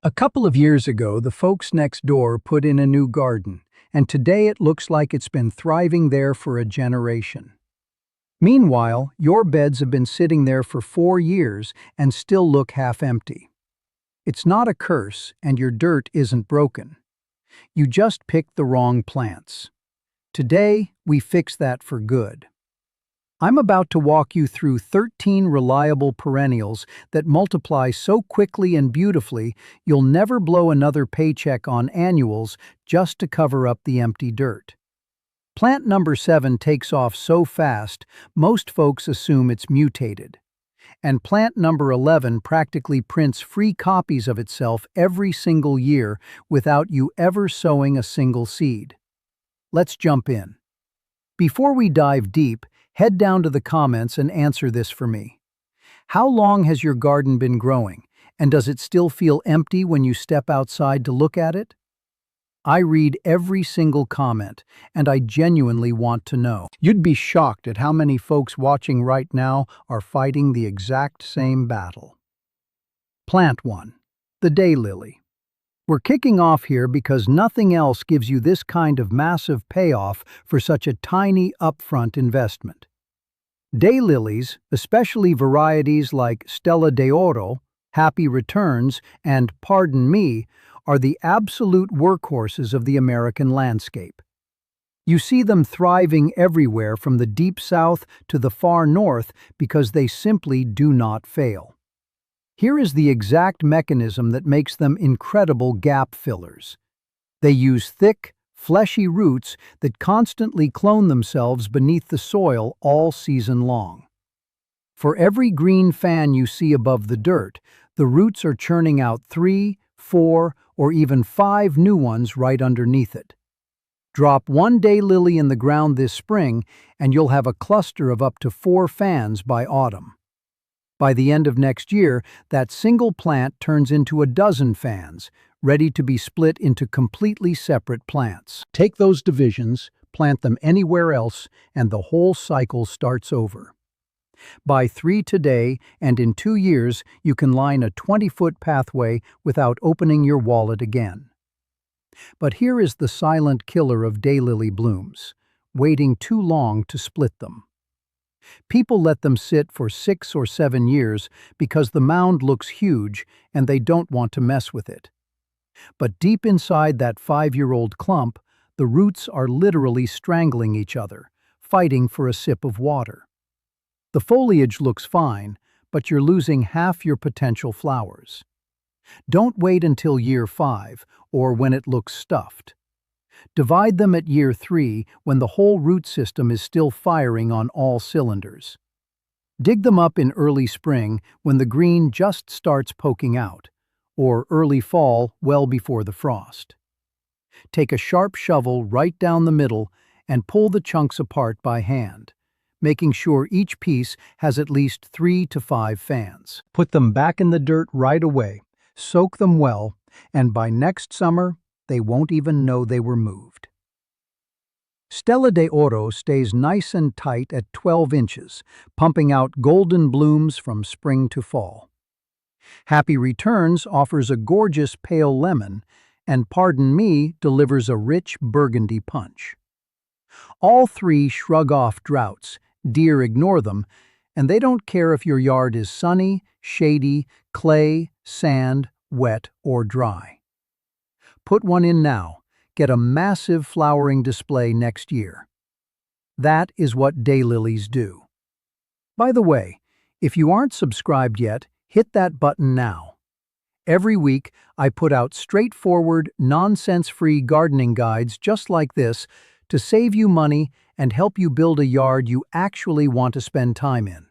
A couple of years ago, the folks next door put in a new garden, and today it looks like it's been thriving there for a generation. Meanwhile, your beds have been sitting there for 4 years and still look half empty. It's not a curse, and your dirt isn't broken. You just picked the wrong plants. Today, we fix that for good. I'm about to walk you through 13 reliable perennials that multiply so quickly and beautifully you'll never blow another paycheck on annuals just to cover up the empty dirt. Plant number 7 takes off so fast, most folks assume it's mutated. And plant number 11 practically prints free copies of itself every single year without you ever sowing a single seed. Let's jump in. Before we dive deep, head down to the comments and answer this for me. How long has your garden been growing, and does it still feel empty when you step outside to look at it? I read every single comment, and I genuinely want to know. You'd be shocked at how many folks watching right now are fighting the exact same battle. Plant 1. The Daylily. We're kicking off here because nothing else gives you this kind of massive payoff for such a tiny upfront investment. Daylilies, especially varieties like Stella d'Oro, Happy Returns, and Pardon Me, are the absolute workhorses of the American landscape. You see them thriving everywhere from the deep south to the far north because they simply do not fail. Here is the exact mechanism that makes them incredible gap fillers. They use thick, fleshy roots that constantly clone themselves beneath the soil all season long. For every green fan you see above the dirt, the roots are churning out 3, 4, or even 5 new ones right underneath it. Drop one daylily in the ground this spring, and you'll have a cluster of up to 4 fans by autumn. By the end of next year, that single plant turns into a dozen fans, ready to be split into completely separate plants. Take those divisions, plant them anywhere else, and the whole cycle starts over. Buy 3 today, and in 2 years, you can line a 20-foot pathway without opening your wallet again. But here is the silent killer of daylily blooms, waiting too long to split them. People let them sit for 6 or 7 years because the mound looks huge and they don't want to mess with it. But deep inside that 5-year-old clump, the roots are literally strangling each other, fighting for a sip of water. The foliage looks fine, but you're losing half your potential flowers. Don't wait until year 5 or when it looks stuffed. Divide them at year 3 when the whole root system is still firing on all cylinders. Dig them up in early spring when the green just starts poking out, or early fall well before the frost. Take a sharp shovel right down the middle and pull the chunks apart by hand, making sure each piece has at least 3 to 5 fans. Put them back in the dirt right away, soak them well, and by next summer, they won't even know they were moved. Stella d'Oro stays nice and tight at 12 inches, pumping out golden blooms from spring to fall. Happy Returns offers a gorgeous pale lemon, and Pardon Me delivers a rich burgundy punch. All 3 shrug off droughts, deer ignore them, and they don't care if your yard is sunny, shady, clay, sand, wet, or dry. Put one in now, get a massive flowering display next year. That is what daylilies do. By the way, if you aren't subscribed yet, hit that button now. Every week, I put out straightforward, nonsense-free gardening guides just like this to save you money and help you build a yard you actually want to spend time in.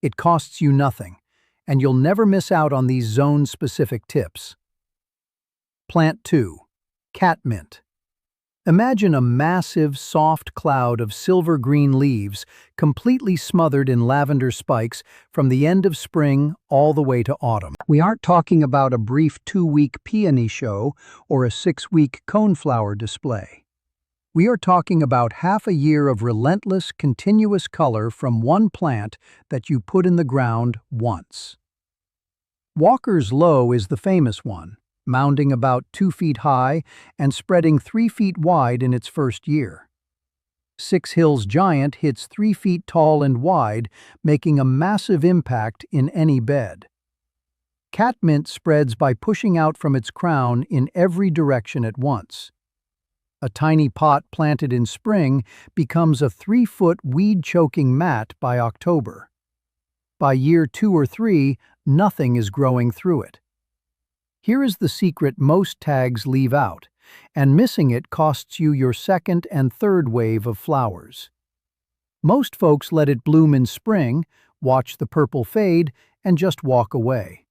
It costs you nothing, and you'll never miss out on these zone-specific tips. Plant 2. Catmint. Imagine a massive, soft cloud of silver-green leaves completely smothered in lavender spikes from the end of spring all the way to autumn. We aren't talking about a brief 2-week peony show or a 6-week coneflower display. We are talking about half a year of relentless, continuous color from one plant that you put in the ground once. Walker's Low is the famous one, mounding about 2 feet high and spreading 3 feet wide in its first year. Six Hills Giant hits 3 feet tall and wide, making a massive impact in any bed. Catmint spreads by pushing out from its crown in every direction at once. A tiny pot planted in spring becomes a 3-foot weed-choking mat by October. By year 2 or 3, nothing is growing through it. Here is the secret most tags leave out, and missing it costs you your second and third wave of flowers. Most folks let it bloom in spring, watch the purple fade, and just walk away.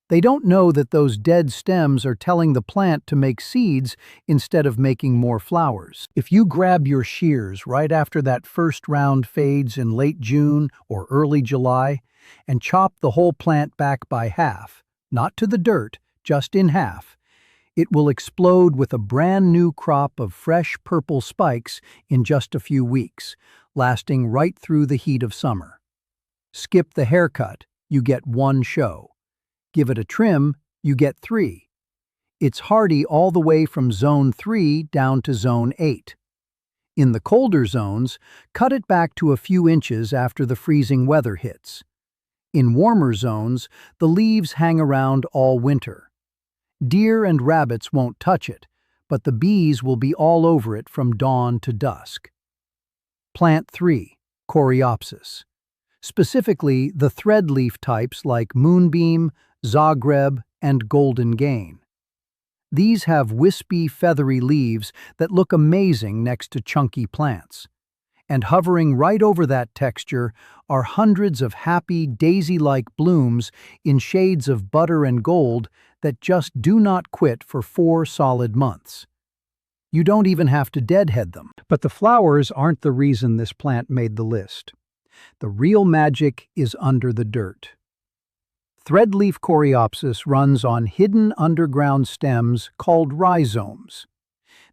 They don't know that those dead stems are telling the plant to make seeds instead of making more flowers. If you grab your shears right after that first round fades in late June or early July and chop the whole plant back by half, not to the dirt, just in half, it will explode with a brand new crop of fresh purple spikes in just a few weeks, lasting right through the heat of summer. Skip the haircut, you get 1 show. Give it a trim, you get 3. It's hardy all the way from zone 3 down to zone 8. In the colder zones, cut it back to a few inches after the freezing weather hits. In warmer zones, the leaves hang around all winter. Deer and rabbits won't touch it, but the bees will be all over it from dawn to dusk. Plant 3, Coreopsis. Specifically, the threadleaf types like Moonbeam, Zagreb, and Golden Gain. These have wispy, feathery leaves that look amazing next to chunky plants. And hovering right over that texture are hundreds of happy, daisy-like blooms in shades of butter and gold that just do not quit for 4 solid months. You don't even have to deadhead them. But the flowers aren't the reason this plant made the list. The real magic is under the dirt. Threadleaf Coreopsis runs on hidden underground stems called rhizomes.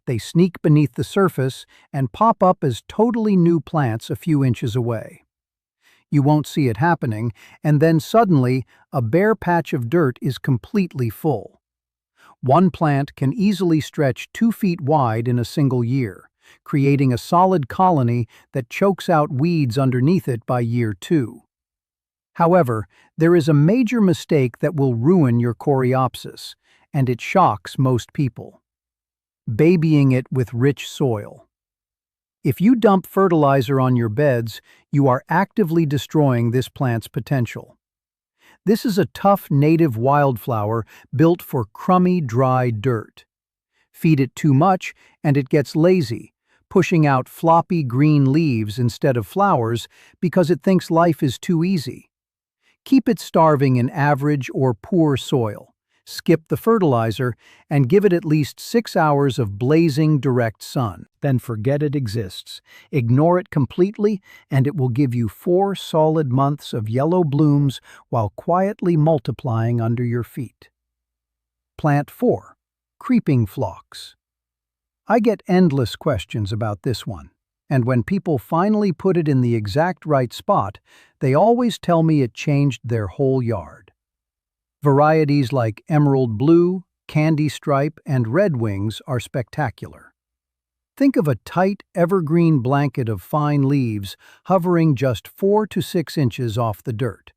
They sneak beneath the surface and pop up as totally new plants a few inches away. You won't see it happening, and then suddenly, a bare patch of dirt is completely full. One plant can easily stretch 2 feet wide in a single year, creating a solid colony that chokes out weeds underneath it by year 2. However, there is a major mistake that will ruin your Coreopsis, and it shocks most people. Babying it with rich soil. If you dump fertilizer on your beds, you are actively destroying this plant's potential. This is a tough native wildflower built for crummy, dry dirt. Feed it too much, and it gets lazy, pushing out floppy green leaves instead of flowers because it thinks life is too easy. Keep it starving in average or poor soil. Skip the fertilizer and give it at least 6 hours of blazing direct sun. Then forget it exists. Ignore it completely, and it will give you 4 solid months of yellow blooms while quietly multiplying under your feet. Plant 4, Creeping Phlox. I get endless questions about this one, and when people finally put it in the exact right spot, they always tell me it changed their whole yard. Varieties like Emerald Blue, Candy Stripe, and Red Wings are spectacular. Think of a tight, evergreen blanket of fine leaves hovering just 4 to 6 inches off the dirt.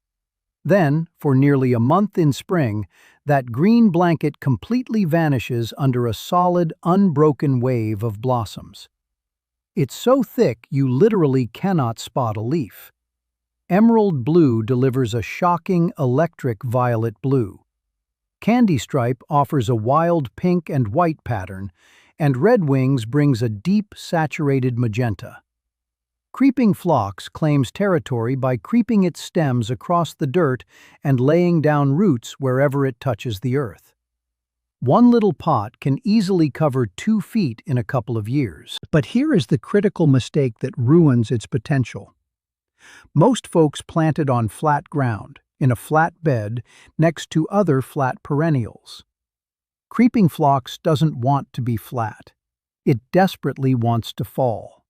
Then, for nearly a month in spring, that green blanket completely vanishes under a solid, unbroken wave of blossoms. It's so thick you literally cannot spot a leaf. Emerald Blue delivers a shocking electric violet blue. Candy Stripe offers a wild pink and white pattern, and Red Wings brings a deep, saturated magenta. Creeping Phlox claims territory by creeping its stems across the dirt and laying down roots wherever it touches the earth. One little pot can easily cover 2 feet in a couple of years. But here is the critical mistake that ruins its potential. Most folks plant it on flat ground, in a flat bed, next to other flat perennials. Creeping Phlox doesn't want to be flat. It desperately wants to fall.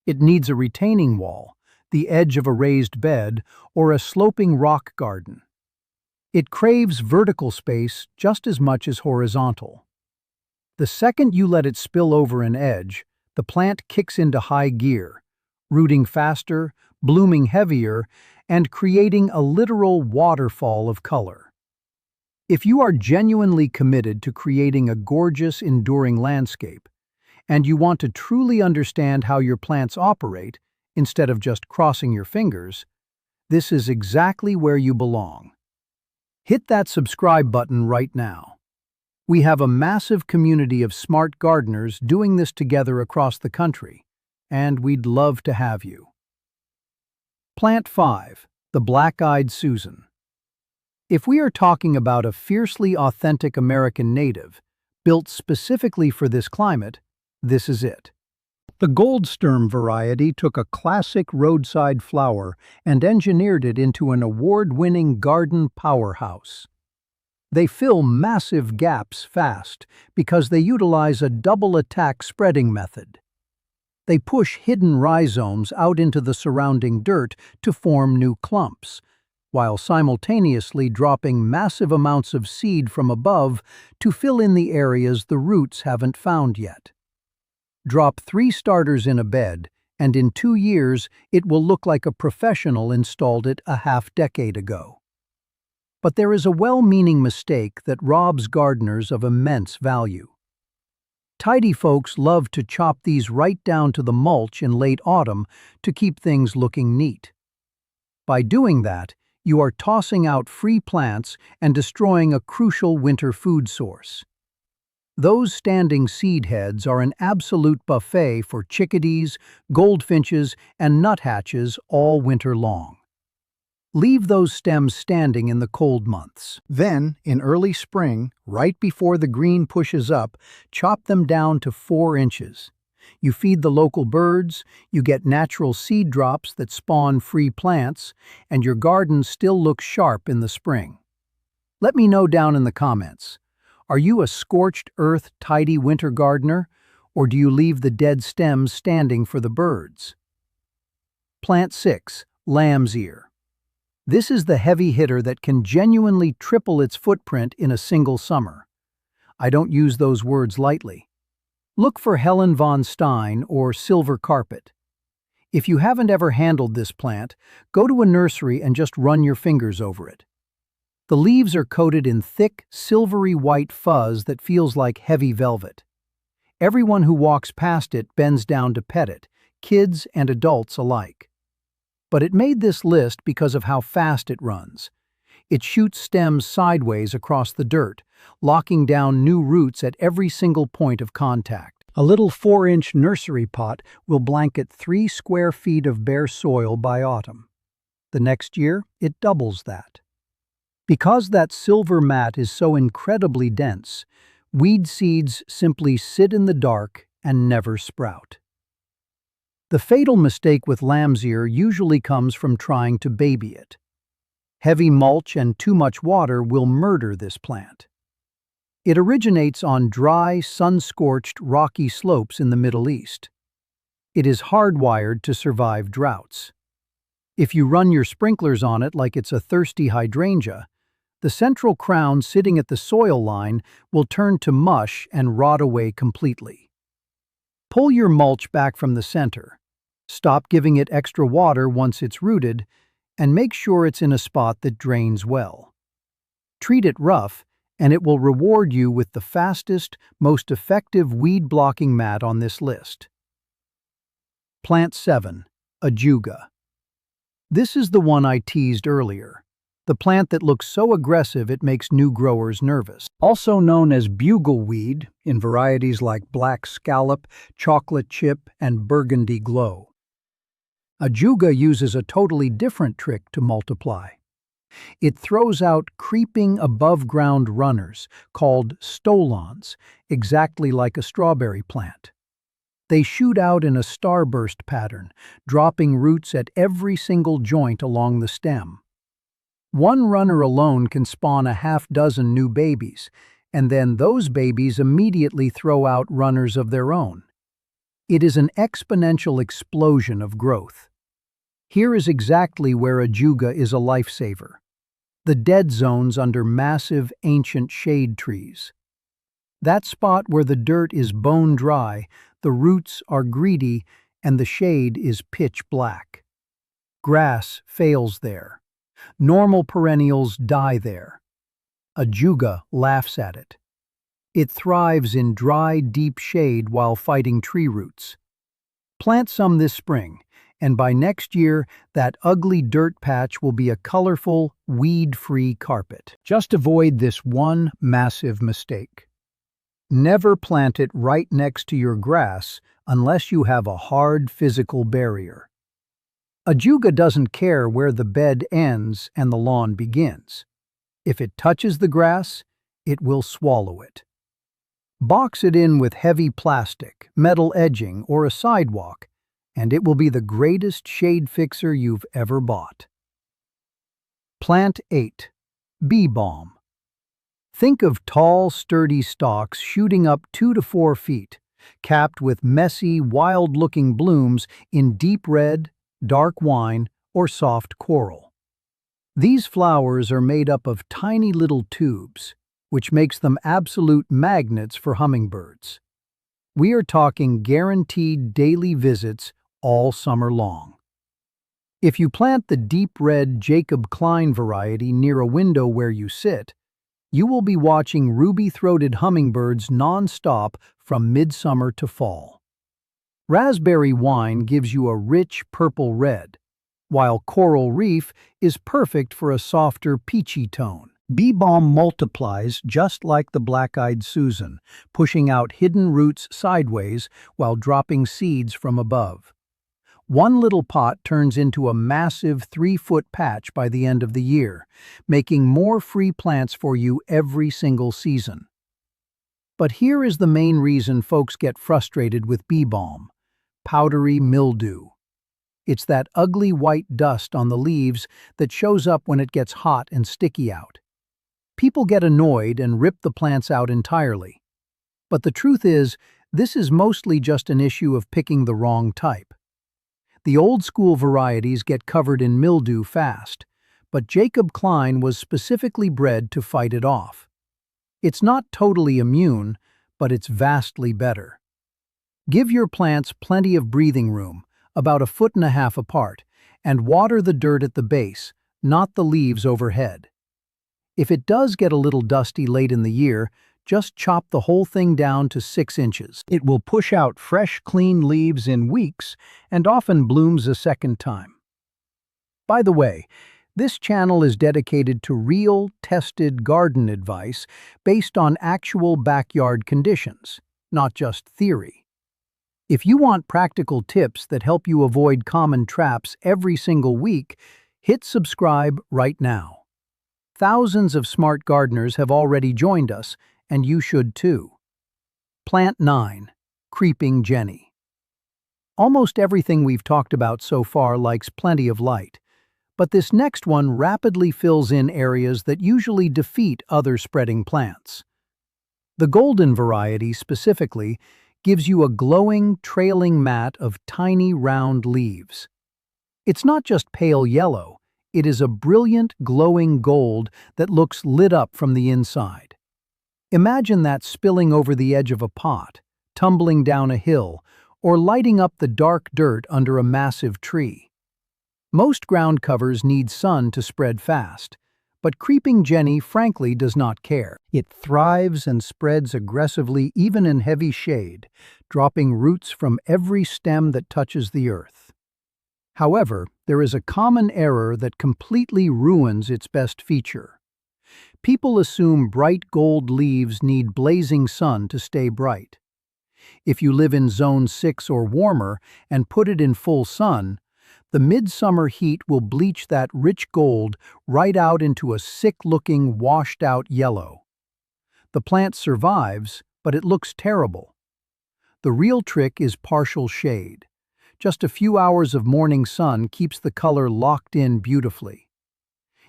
It needs a retaining wall, the edge of a raised bed, or a sloping rock garden. It craves vertical space just as much as horizontal. The second you let it spill over an edge, the plant kicks into high gear, rooting faster, blooming heavier, and creating a literal waterfall of color. If you are genuinely committed to creating a gorgeous, enduring landscape, and you want to truly understand how your plants operate, instead of just crossing your fingers, this is exactly where you belong. Hit that subscribe button right now. We have a massive community of smart gardeners doing this together across the country, and we'd love to have you. Plant 5, the Black-Eyed Susan. If we are talking about a fiercely authentic American native, built specifically for this climate, this is it. The Goldsturm variety took a classic roadside flower and engineered it into an award-winning garden powerhouse. They fill massive gaps fast because they utilize a double-attack spreading method. They push hidden rhizomes out into the surrounding dirt to form new clumps, while simultaneously dropping massive amounts of seed from above to fill in the areas the roots haven't found yet. Drop 3 starters in a bed, and in 2 years it will look like a professional installed it a half-decade ago. But there is a well-meaning mistake that robs gardeners of immense value. Tidy folks love to chop these right down to the mulch in late autumn to keep things looking neat. By doing that, you are tossing out free plants and destroying a crucial winter food source. Those standing seed heads are an absolute buffet for chickadees, goldfinches, and nuthatches all winter long. Leave those stems standing in the cold months. Then, in early spring, right before the green pushes up, chop them down to 4 inches. You feed the local birds, you get natural seed drops that spawn free plants, and your garden still looks sharp in the spring. Let me know down in the comments. Are you a scorched earth tidy winter gardener, or do you leave the dead stems standing for the birds? Plant 6, Lamb's Ear. This is the heavy hitter that can genuinely triple its footprint in a single summer. I don't use those words lightly. Look for Helen von Stein or Silver Carpet. If you haven't ever handled this plant, go to a nursery and just run your fingers over it. The leaves are coated in thick, silvery white fuzz that feels like heavy velvet. Everyone who walks past it bends down to pet it, kids and adults alike. But it made this list because of how fast it runs. It shoots stems sideways across the dirt, locking down new roots at every single point of contact. A little 4-inch nursery pot will blanket 3 square feet of bare soil by autumn. The next year, it doubles that. Because that silver mat is so incredibly dense, weed seeds simply sit in the dark and never sprout. The fatal mistake with lamb's ear usually comes from trying to baby it. Heavy mulch and too much water will murder this plant. It originates on dry, sun-scorched, rocky slopes in the Middle East. It is hardwired to survive droughts. If you run your sprinklers on it like it's a thirsty hydrangea, the central crown sitting at the soil line will turn to mush and rot away completely. Pull your mulch back from the center. Stop giving it extra water once it's rooted, and make sure it's in a spot that drains well. Treat it rough, and it will reward you with the fastest, most effective weed-blocking mat on this list. Plant 7, Ajuga. This is the one I teased earlier, the plant that looks so aggressive it makes new growers nervous. Also known as bugleweed in varieties like black scallop, chocolate chip, and burgundy glow. Ajuga uses a totally different trick to multiply. It throws out creeping above-ground runners called stolons, exactly like a strawberry plant. They shoot out in a starburst pattern, dropping roots at every single joint along the stem. One runner alone can spawn a half-dozen new babies, and then those babies immediately throw out runners of their own. It is an exponential explosion of growth. Here is exactly where Ajuga is a lifesaver. the dead zones under massive ancient shade trees. That spot where the dirt is bone dry, the roots are greedy, and the shade is pitch black. Grass fails there. Normal perennials die there. Ajuga laughs at it. It thrives in dry, deep shade while fighting tree roots. Plant some this spring, and by next year, that ugly dirt patch will be a colorful, weed-free carpet. Just avoid this one massive mistake. Never plant it right next to your grass unless you have a hard physical barrier. Ajuga doesn't care where the bed ends and the lawn begins. If it touches the grass, it will swallow it. Box it in with heavy plastic, metal edging, or a sidewalk, and it will be the greatest shade fixer you've ever bought. Plant 8. Bee Balm. Think of tall, sturdy stalks shooting up 2 to 4 feet, capped with messy, wild-looking blooms in deep red, dark wine, or soft coral. These flowers are made up of tiny little tubes, which makes them absolute magnets for hummingbirds. We are talking guaranteed daily visits all summer long. If you plant the deep red Jacob Klein variety near a window where you sit, you will be watching ruby-throated hummingbirds non-stop from midsummer to fall. Raspberry wine gives you a rich purple red, while coral reef is perfect for a softer peachy tone. Bee balm multiplies just like the black-eyed Susan, pushing out hidden roots sideways while dropping seeds from above. One little pot turns into a massive 3-foot patch by the end of the year, making more free plants for you every single season. But here is the main reason folks get frustrated with bee balm: powdery mildew. It's that ugly white dust on the leaves that shows up when it gets hot and sticky out. People get annoyed and rip the plants out entirely. But the truth is, this is mostly just an issue of picking the wrong type. The old-school varieties get covered in mildew fast, but Jacob Klein was specifically bred to fight it off. It's not totally immune, but it's vastly better. Give your plants plenty of breathing room, about 1.5 feet apart, and water the dirt at the base, not the leaves overhead. If it does get a little dusty late in the year, just chop the whole thing down to 6 inches. It will push out fresh, clean leaves in weeks and often blooms a second time. By the way, this channel is dedicated to real, tested garden advice based on actual backyard conditions, not just theory. If you want practical tips that help you avoid common traps every single week, hit subscribe right now. Thousands of smart gardeners have already joined us, and you should too. Plant 9. Creeping Jenny. Almost everything we've talked about so far likes plenty of light, but this next one rapidly fills in areas that usually defeat other spreading plants. The golden variety specifically gives you a glowing, trailing mat of tiny round leaves. It's not just pale yellow. It is a brilliant, glowing gold that looks lit up from the inside. Imagine that spilling over the edge of a pot, tumbling down a hill, or lighting up the dark dirt under a massive tree. Most ground covers need sun to spread fast, but Creeping Jenny frankly does not care. It thrives and spreads aggressively even in heavy shade, dropping roots from every stem that touches the earth. However, there is a common error that completely ruins its best feature. People assume bright gold leaves need blazing sun to stay bright. If you live in zone 6 or warmer and put it in full sun, the midsummer heat will bleach that rich gold right out into a sick-looking, washed-out yellow. The plant survives, but it looks terrible. The real trick is partial shade. Just a few hours of morning sun keeps the color locked in beautifully.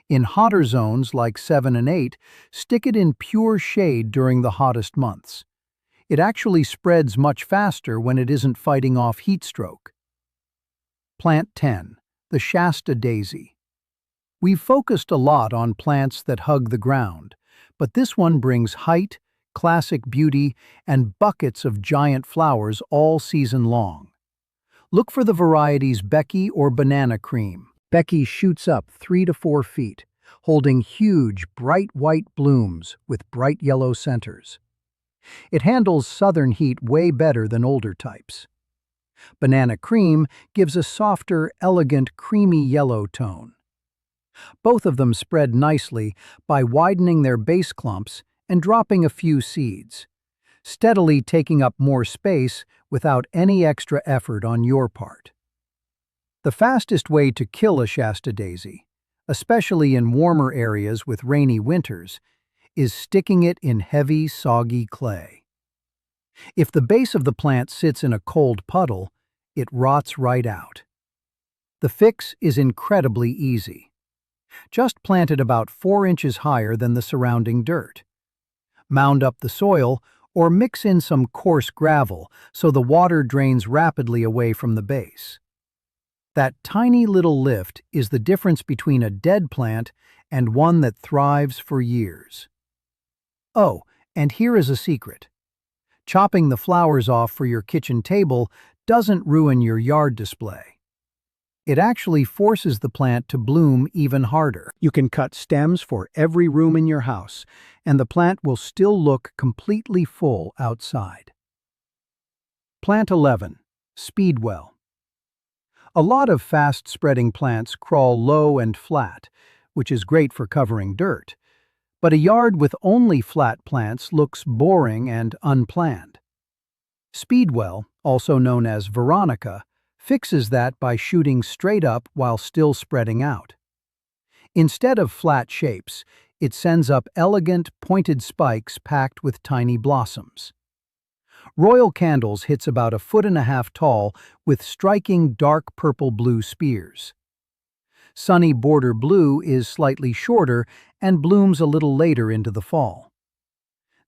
In hotter zones like 7 and 8, stick it in pure shade during the hottest months. It actually spreads much faster when it isn't fighting off heat stroke. Plant 10. The Shasta daisy. We've focused a lot on plants that hug the ground, but this one brings height, classic beauty, and buckets of giant flowers all season long. Look for the varieties Becky or Banana Cream. Becky shoots up 3 to 4 feet, holding huge, bright white blooms with bright yellow centers. It handles southern heat way better than older types. Banana Cream gives a softer, elegant, creamy yellow tone. Both of them spread nicely by widening their base clumps and dropping a few seeds, steadily taking up more space without any extra effort on your part. The fastest way to kill a Shasta daisy, especially in warmer areas with rainy winters, is sticking it in heavy, soggy clay. If the base of the plant sits in a cold puddle, it rots right out. The fix is incredibly easy. Just plant it about 4 inches higher than the surrounding dirt. Mound up the soil or mix in some coarse gravel so the water drains rapidly away from the base. That tiny little lift is the difference between a dead plant and one that thrives for years. Oh, and here is a secret. Chopping the flowers off for your kitchen table doesn't ruin your yard display. It actually forces the plant to bloom even harder. You can cut stems for every room in your house, and the plant will still look completely full outside. Plant 11. Speedwell. A lot of fast-spreading plants crawl low and flat, which is great for covering dirt. But a yard with only flat plants looks boring and unplanned. Speedwell, also known as Veronica, fixes that by shooting straight up while still spreading out. Instead of flat shapes, it sends up elegant, pointed spikes packed with tiny blossoms. Royal Candles hits about 1.5 feet tall with striking dark purple-blue spears. Sunny Border Blue is slightly shorter and blooms a little later into the fall.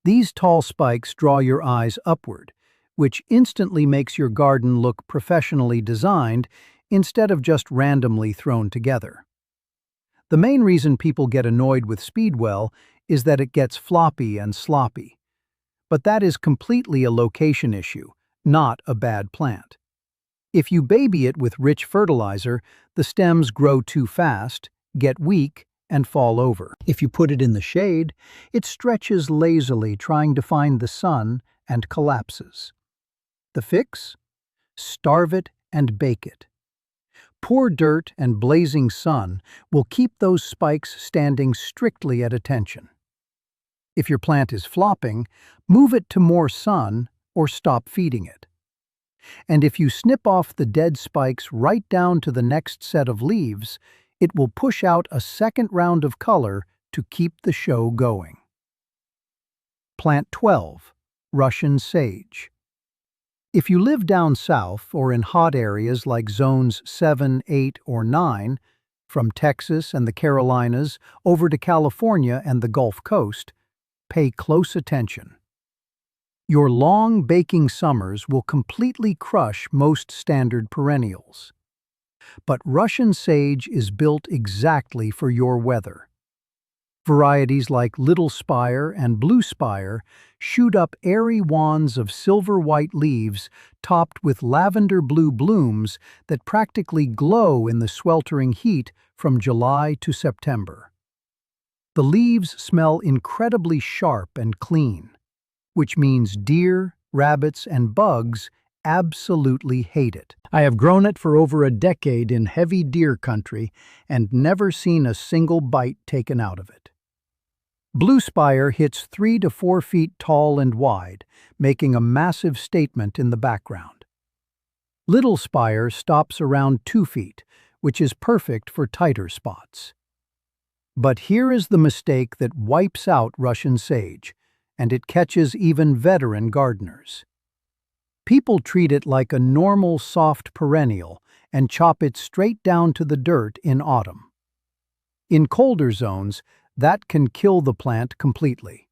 These tall spikes draw your eyes upward, which instantly makes your garden look professionally designed instead of just randomly thrown together. The main reason people get annoyed with Speedwell is that it gets floppy and sloppy. But that is completely a location issue, not a bad plant. If you baby it with rich fertilizer, the stems grow too fast, get weak, and fall over. If you put it in the shade, it stretches lazily trying to find the sun and collapses. The fix? Starve it and bake it. Poor dirt and blazing sun will keep those spikes standing strictly at attention. If your plant is flopping, move it to more sun or stop feeding it. And if you snip off the dead spikes right down to the next set of leaves, it will push out a second round of color to keep the show going. Plant 12. Russian Sage. If you live down south or in hot areas like zones 7, 8, or 9, from Texas and the Carolinas over to California and the Gulf Coast, pay close attention. Your long baking summers will completely crush most standard perennials. But Russian sage is built exactly for your weather. Varieties like Little Spire and Blue Spire shoot up airy wands of silver-white leaves topped with lavender-blue blooms that practically glow in the sweltering heat from July to September. The leaves smell incredibly sharp and clean, which means deer, rabbits, and bugs absolutely hate it. I have grown it for over a decade in heavy deer country and never seen a single bite taken out of it. Blue Spire hits 3 to 4 feet tall and wide, making a massive statement in the background. Little Spire stops around 2 feet, which is perfect for tighter spots. But here is the mistake that wipes out Russian sage, and it catches even veteran gardeners. People treat it like a normal soft perennial and chop it straight down to the dirt in autumn. In colder zones, that can kill the plant completely.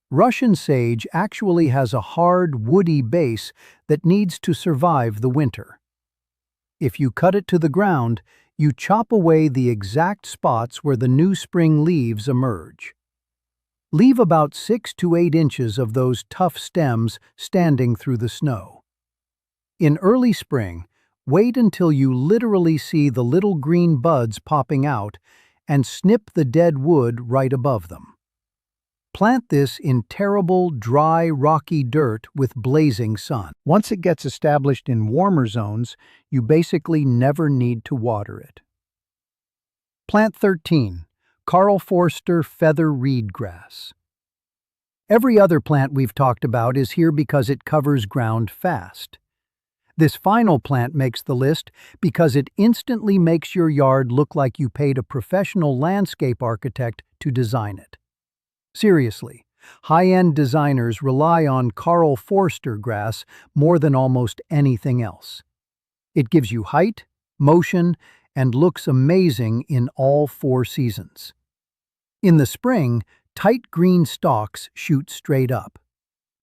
Russian sage actually has a hard, woody base that needs to survive the winter. If you cut it to the ground, You chop away the exact spots where the new spring leaves emerge. Leave about 6 to 8 inches of those tough stems standing through the snow. In early spring, wait until you literally see the little green buds popping out and snip the dead wood right above them. Plant this in terrible, dry, rocky dirt with blazing sun. Once it gets established in warmer zones, you basically never need to water it. Plant 13. Karl Foerster Feather Reed Grass. Every other plant we've talked about is here because it covers ground fast. This final plant makes the list because it instantly makes your yard look like you paid a professional landscape architect to design it. Seriously, high-end designers rely on Karl Foerster grass more than almost anything else. It gives you height, motion, and looks amazing in all 4 seasons. In the spring, tight green stalks shoot straight up.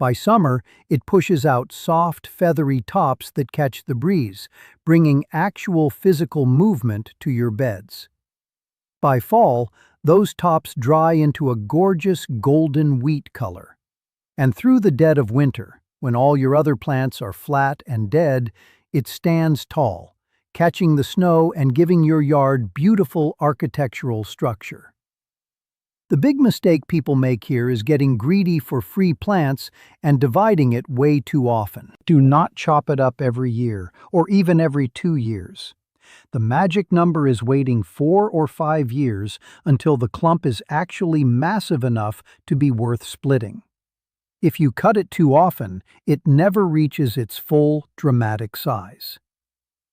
By summer, it pushes out soft, feathery tops that catch the breeze, bringing actual physical movement to your beds. By fall, those tops dry into a gorgeous golden wheat color. And through the dead of winter, when all your other plants are flat and dead, it stands tall, catching the snow and giving your yard beautiful architectural structure. The big mistake people make here is getting greedy for free plants and dividing it way too often. Do not chop it up every year, or even every 2 years. The magic number is waiting 4 or 5 years until the clump is actually massive enough to be worth splitting. If you cut it too often, it never reaches its full, dramatic size.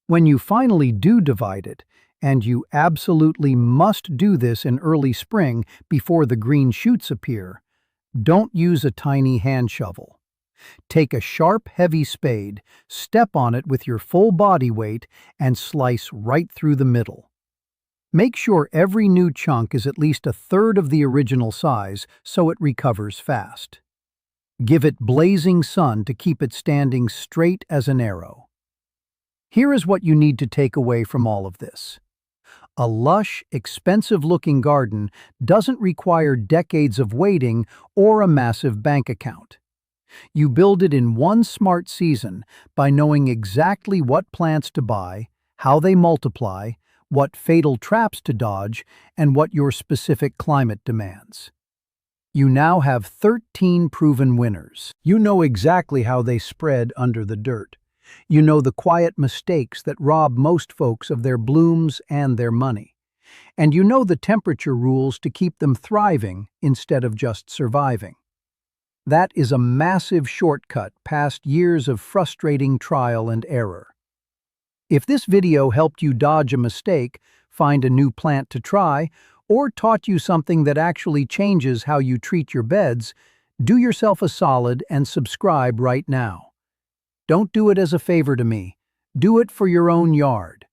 When you finally do divide it, and you absolutely must do this in early spring before the green shoots appear, don't use a tiny hand shovel. Take a sharp, heavy spade, step on it with your full body weight, and slice right through the middle. Make sure every new chunk is at least 1/3 of the original size so it recovers fast. Give it blazing sun to keep it standing straight as an arrow. Here is what you need to take away from all of this. A lush, expensive-looking garden doesn't require decades of waiting or a massive bank account. You build it in one smart season by knowing exactly what plants to buy, how they multiply, what fatal traps to dodge, and what your specific climate demands. You now have 13 proven winners. You know exactly how they spread under the dirt. You know the quiet mistakes that rob most folks of their blooms and their money. And you know the temperature rules to keep them thriving instead of just surviving. That is a massive shortcut past years of frustrating trial and error. If this video helped you dodge a mistake, find a new plant to try, or taught you something that actually changes how you treat your beds, do yourself a solid and subscribe right now. Don't do it as a favor to me. Do it for your own yard.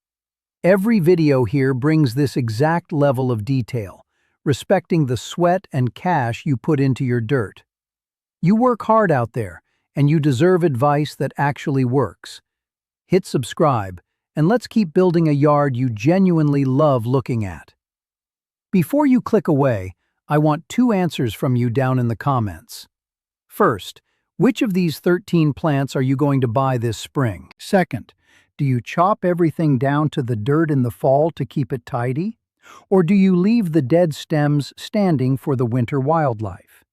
Every video here brings this exact level of detail, respecting the sweat and cash you put into your dirt. You work hard out there, and you deserve advice that actually works. Hit subscribe, and let's keep building a yard you genuinely love looking at. Before you click away, I want 2 answers from you down in the comments. First, which of these 13 plants are you going to buy this spring? Second, do you chop everything down to the dirt in the fall to keep it tidy? Or do you leave the dead stems standing for the winter wildlife?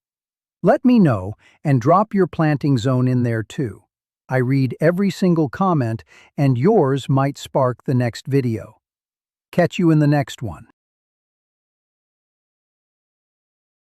Let me know and drop your planting zone in there too. I read every single comment, and yours might spark the next video. Catch you in the next one.